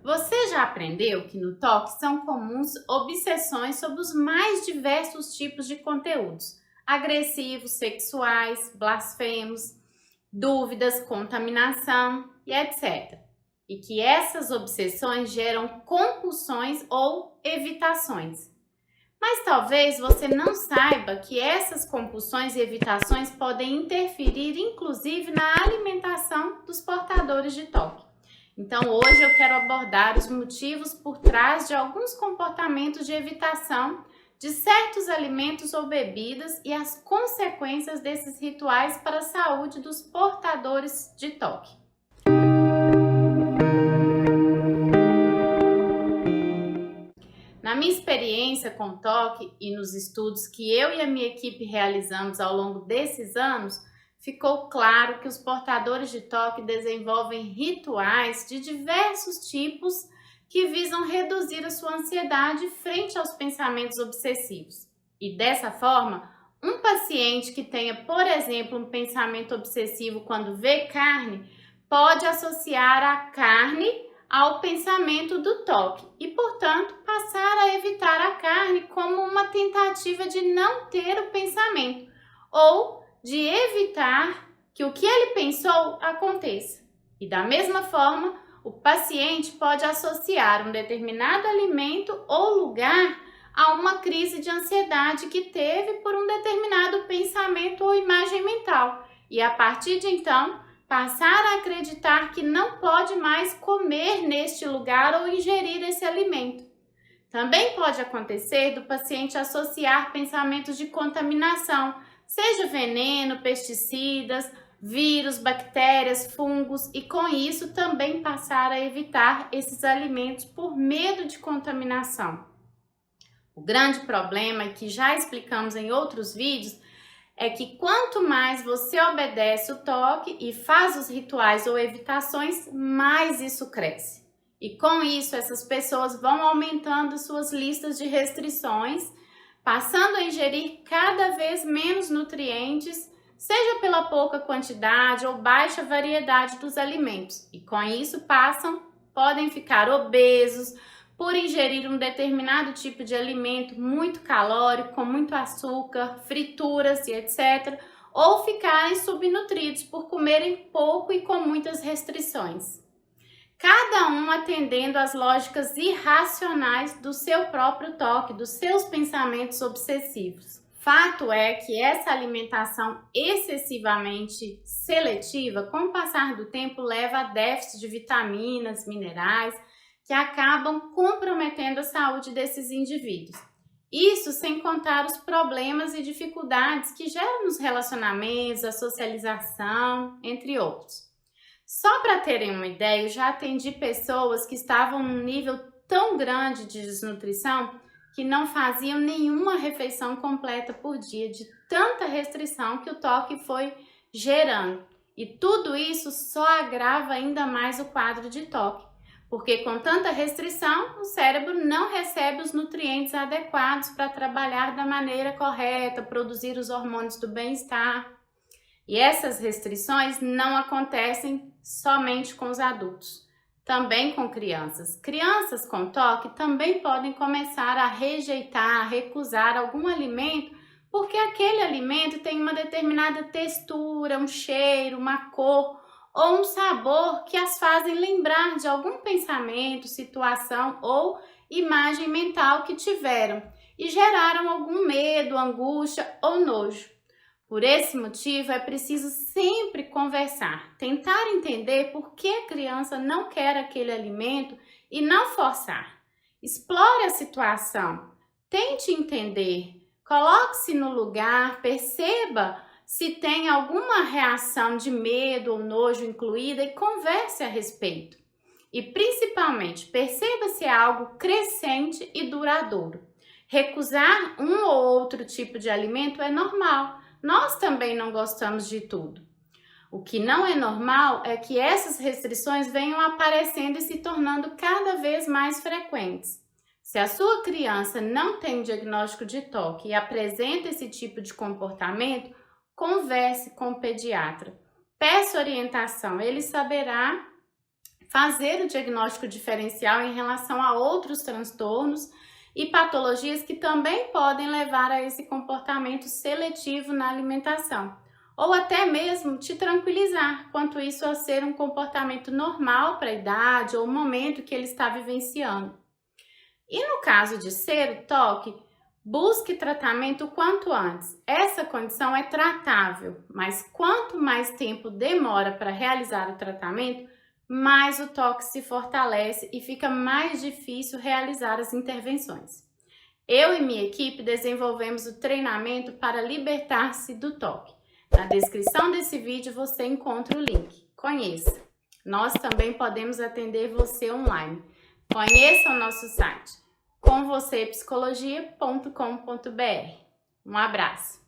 Você já aprendeu que no toque são comuns obsessões sobre os mais diversos tipos de conteúdos, agressivos, sexuais, blasfemos, dúvidas, contaminação e etc. E que essas obsessões geram compulsões ou evitações. Mas talvez você não saiba que essas compulsões e evitações podem interferir inclusive na alimentação dos portadores de toque. Então hoje eu quero abordar os motivos por trás de alguns comportamentos de evitação de certos alimentos ou bebidas e as consequências desses rituais para a saúde dos portadores de toque. Na minha experiência com toque e nos estudos que eu e a minha equipe realizamos ao longo desses anos, ficou claro que os portadores de toque desenvolvem rituais de diversos tipos que visam reduzir a sua ansiedade frente aos pensamentos obsessivos. E dessa forma, um paciente que tenha, por exemplo, um pensamento obsessivo quando vê carne, pode associar a carne ao pensamento do toque e, portanto, passar a evitar a carne como uma tentativa de não ter o pensamento ou de evitar que o que ele pensou aconteça. E da mesma forma, o paciente pode associar um determinado alimento ou lugar a uma crise de ansiedade que teve por um determinado pensamento ou imagem mental. E a partir de então, passar a acreditar que não pode mais comer neste lugar ou ingerir esse alimento. Também pode acontecer do paciente associar pensamentos de contaminação, seja veneno, pesticidas, vírus, bactérias, fungos, e com isso também passar a evitar esses alimentos por medo de contaminação. O grande problema, que já explicamos em outros vídeos, é que quanto mais você obedece o toque e faz os rituais ou evitações, mais isso cresce. E com isso, essas pessoas vão aumentando suas listas de restrições, passando a ingerir cada vez menos nutrientes, seja pela pouca quantidade ou baixa variedade dos alimentos. E com isso podem ficar obesos, por ingerir um determinado tipo de alimento muito calórico, com muito açúcar, frituras e etc., ou ficarem subnutridos por comerem pouco e com muitas restrições. Cada um atendendo às lógicas irracionais do seu próprio toque, dos seus pensamentos obsessivos. Fato é que essa alimentação excessivamente seletiva, com o passar do tempo, leva a déficit de vitaminas, minerais, que acabam comprometendo a saúde desses indivíduos. Isso sem contar os problemas e dificuldades que geram nos relacionamentos, a socialização, entre outros. Só para terem uma ideia, eu já atendi pessoas que estavam num nível tão grande de desnutrição que não faziam nenhuma refeição completa por dia, de tanta restrição que o toque foi gerando. E tudo isso só agrava ainda mais o quadro de toque, porque com tanta restrição, o cérebro não recebe os nutrientes adequados para trabalhar da maneira correta, produzir os hormônios do bem-estar. E essas restrições não acontecem somente com os adultos, também com crianças. Crianças com toque também podem começar a rejeitar, a recusar algum alimento, porque aquele alimento tem uma determinada textura, um cheiro, uma cor ou um sabor que as fazem lembrar de algum pensamento, situação ou imagem mental que tiveram e geraram algum medo, angústia ou nojo. Por esse motivo, é preciso sempre conversar, tentar entender por que a criança não quer aquele alimento e não forçar. Explore a situação, tente entender, coloque-se no lugar, perceba se tem alguma reação de medo ou nojo incluída e converse a respeito. E principalmente, perceba se é algo crescente e duradouro. Recusar um ou outro tipo de alimento é normal. Nós também não gostamos de tudo. O que não é normal é que essas restrições venham aparecendo e se tornando cada vez mais frequentes. Se a sua criança não tem diagnóstico de toque e apresenta esse tipo de comportamento, converse com o pediatra. Peça orientação, ele saberá fazer o diagnóstico diferencial em relação a outros transtornos e patologias que também podem levar a esse comportamento seletivo na alimentação, ou até mesmo te tranquilizar quanto isso a ser um comportamento normal para a idade ou o momento que ele está vivenciando. E no caso de ser o TOC, busque tratamento o quanto antes. Essa condição é tratável, mas quanto mais tempo demora para realizar o tratamento, mais o TOC se fortalece e fica mais difícil realizar as intervenções. Eu e minha equipe desenvolvemos o treinamento para libertar-se do TOC. Na descrição desse vídeo você encontra o link. Conheça! Nós também podemos atender você online. Conheça o nosso site comvocêpsicologia.com.br. Um abraço!